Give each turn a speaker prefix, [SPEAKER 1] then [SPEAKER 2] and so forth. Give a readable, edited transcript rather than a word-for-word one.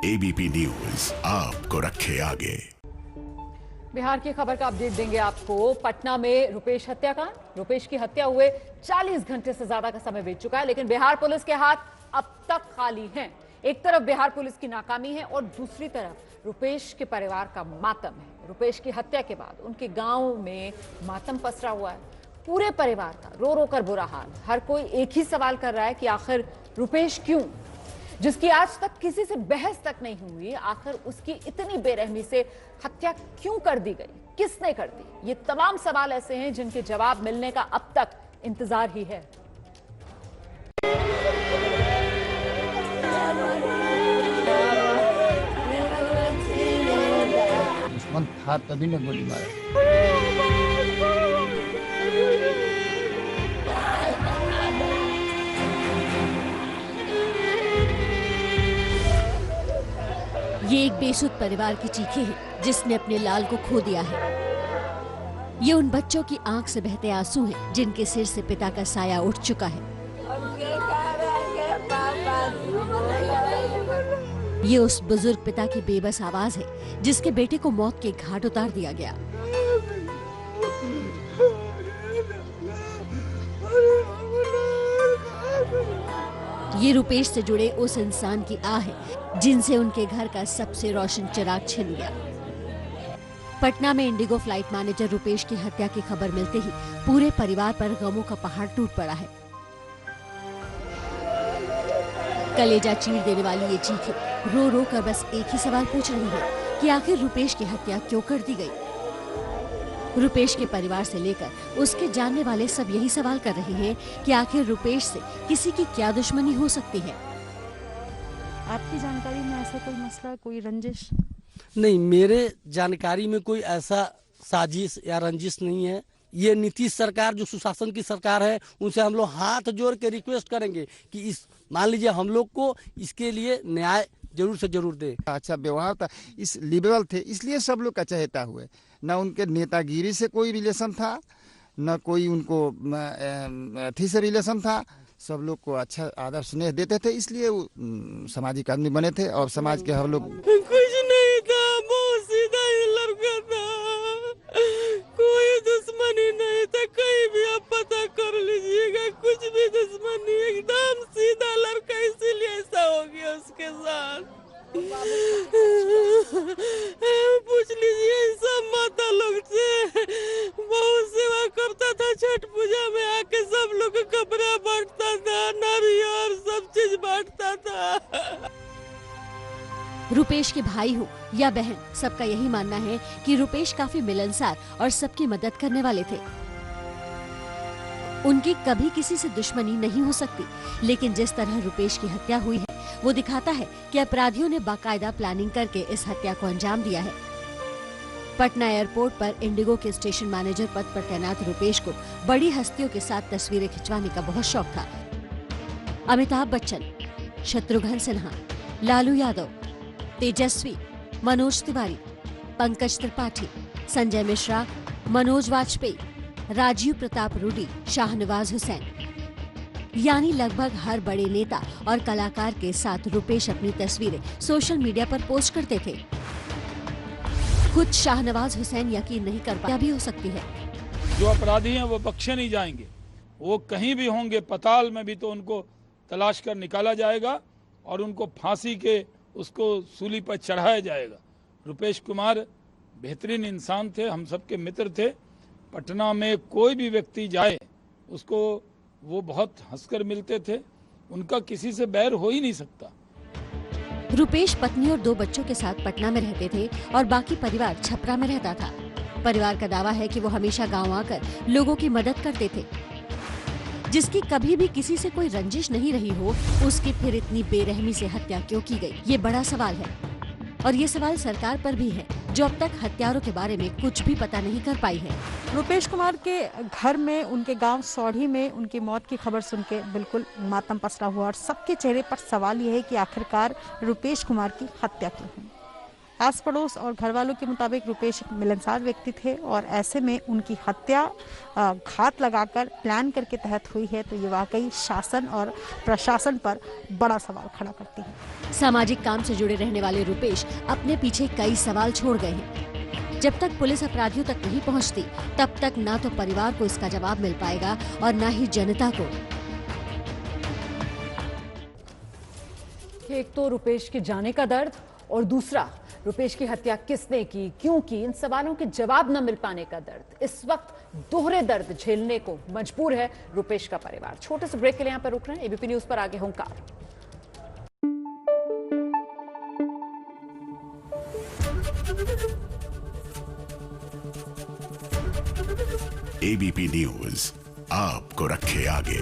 [SPEAKER 1] ABP news आपको रखे आगे।
[SPEAKER 2] बिहार की खबर का अपडेट देंगे आपको। पटना में रुपेश हत्याकांड। रुपेश की हत्या हुए 40 घंटे से ज्यादा का समय बीत चुका है, लेकिन बिहार पुलिस के हाथ अब तक खाली हैं। एक तरफ बिहार पुलिस की नाकामी है और दूसरी तरफ रुपेश के परिवार का मातम है। रुपेश की हत्या के बाद उनके गांव में मातम पसरा हुआ है। पूरे परिवार का रो रो कर बुरा हाल। हर कोई एक ही सवाल कर रहा है कि आखिर रुपेश क्यों, जिसकी आज तक किसी से बहस तक नहीं हुई, आखिर उसकी इतनी बेरहमी से हत्या क्यों कर दी गई, किसने कर दी? ये तमाम सवाल ऐसे हैं जिनके जवाब मिलने का अब तक इंतजार ही है।
[SPEAKER 3] दुश्मन था तभी ने गोली मारा।
[SPEAKER 4] ये एक बेसुध परिवार की चीखें हैं जिसने अपने लाल को खो दिया है। ये उन बच्चों की आंख से बहते आंसू हैं जिनके सिर से पिता का साया उठ चुका है। ये उस बुजुर्ग पिता की बेबस आवाज है जिसके बेटे को मौत के घाट उतार दिया गया। ये रुपेश से जुड़े उस इंसान की आह है जिनसे उनके घर का सबसे रोशन चिराग छिन गया। पटना में इंडिगो फ्लाइट मैनेजर रुपेश की हत्या की खबर मिलते ही पूरे परिवार पर गमों का पहाड़ टूट पड़ा है। कलेजा चीर देने वाली ये चीखें रो रो कर बस एक ही सवाल पूछ रही है कि आखिर रुपेश की हत्या क्यों कर दी गई। रुपेश के परिवार से लेकर उसके जानने वाले सब यही सवाल कर रहे हैं कि आखिर रुपेश से किसी की क्या दुश्मनी हो सकती है।
[SPEAKER 5] आपकी जानकारी में ऐसा कोई मसला, कोई रंजिश?
[SPEAKER 6] नहीं, मेरे जानकारी में कोई ऐसा साजिश या रंजिश नहीं है। ये नीतीश सरकार जो सुशासन की सरकार है, उनसे हम लोग हाथ जोड़ के रिक्वेस्ट करेंगे कि इस मान लीजिए हम लोग को इसके लिए न्याय जरूर से जरूर दे।
[SPEAKER 3] अच्छा व्यवहार था, इस लिबरल थे, इसलिए सब लोग का चहेता हुए। न उनके नेतागिरी से कोई रिलेशन था, न कोई उनको अथी से रिलेशन था। सब लोग को अच्छा आदर स्नेह देते थे, इसलिए वो सामाजिक आदमी बने थे। और समाज के हर लोग
[SPEAKER 6] कुछ नहीं था, बहुत सीधा ही लड़का था, कोई दुश्मनी नहीं था। कहीं भी आप पता कर लीजिएगा, कुछ भी दुश्मनी, एकदम सीधा लड़का, इसीलिए ऐसा हो गया उसके साथ। पूछ लीजिए सब माता लोग से, बहुत सेवा करता था। छठ पूजा में आके सब लोग कपड़ा बांटता था, नारियल सब चीज बांटता था।
[SPEAKER 4] रुपेश के भाई हो या बहन, सबका यही मानना है कि रुपेश काफी मिलनसार और सबकी मदद करने वाले थे। उनकी कभी किसी से दुश्मनी नहीं हो सकती, लेकिन जिस तरह रुपेश की हत्या हुई है वो दिखाता है कि अपराधियों ने बाकायदा प्लानिंग करके इस हत्या को अंजाम दिया है। पटना एयरपोर्ट पर इंडिगो के स्टेशन मैनेजर पद पर तैनात रुपेश को बड़ी हस्तियों के साथ तस्वीरें खिंचवाने का बहुत शौक था। अमिताभ बच्चन, शत्रुघ्न सिन्हा, लालू यादव, तेजस्वी, मनोज तिवारी, पंकज त्रिपाठी, संजय मिश्रा, मनोज वाजपेयी, राजीव प्रताप रूडी, शाहनवाज हुसैन, यानी लगभग हर बड़े नेता और कलाकार के साथ रुपेश अपनी तस्वीरें सोशल मीडिया पर पोस्ट करते थे। खुद शाहनवाज हुसैन यकीन नहीं कर पाया भी हो सकती है।
[SPEAKER 7] जो अपराधी हैं वो बख्शे नहीं जाएंगे, वो कहीं भी होंगे, पाताल में भी तो उनको तलाश कर निकाला जाएगा और उनको फांसी के उसको सूली पर चढ़ाया जाएगा। रुपेश कुमार बेहतरीन इंसान थे, हम सबके मित्र थे। पटना में कोई भी व्यक्ति जाए उसको वो बहुत हंसकर मिलते थे, उनका किसी से बैर हो ही नहीं सकता।
[SPEAKER 4] रुपेश पत्नी और 2 बच्चों के साथ पटना में रहते थे और बाकी परिवार छपरा में रहता था। परिवार का दावा है कि वो हमेशा गांव आकर लोगों की मदद करते थे। जिसकी कभी भी किसी से कोई रंजिश नहीं रही हो, उसकी फिर इतनी बेरहमी से हत्या क्यों की गई, ये बड़ा सवाल है। और ये सवाल सरकार पर भी है, जो अब तक हत्यारों के बारे में कुछ भी पता नहीं कर पाई है।
[SPEAKER 5] रुपेश कुमार के घर में, उनके गांव सौढ़ी में उनकी मौत की खबर सुन के बिल्कुल मातम पसरा हुआ और सबके चेहरे पर सवाल यह है कि आखिरकार रुपेश कुमार की हत्या क्यों हुई। आस पड़ोस और घर वालों के मुताबिक रुपेश एक मिलनसार व्यक्ति थे और ऐसे में उनकी हत्या घात लगाकर प्लान करके तहत हुई है, तो ये वाकई शासन और प्रशासन पर बड़ा सवाल खड़ा करती है।
[SPEAKER 4] सामाजिक काम से जुड़े रहने वाले रुपेश अपने पीछे कई सवाल छोड़ गए हैं। जब तक पुलिस अपराधियों तक नहीं पहुंचती, तब तक ना तो परिवार को इसका जवाब मिल पाएगा और ना ही जनता को।
[SPEAKER 2] एक तो रुपेश के जाने का दर्द और दूसरा रुपेश की हत्या किसने की, क्यों की, इन सवालों के जवाब न मिल पाने का दर्द। इस वक्त दोहरे दर्द झेलने को मजबूर है रुपेश का परिवार। छोटे से ब्रेक के लिए यहाँ पर रुक रहे हैं। एबीपी न्यूज पर आगे होंकार।
[SPEAKER 1] एबीपी न्यूज आपको रखे आगे।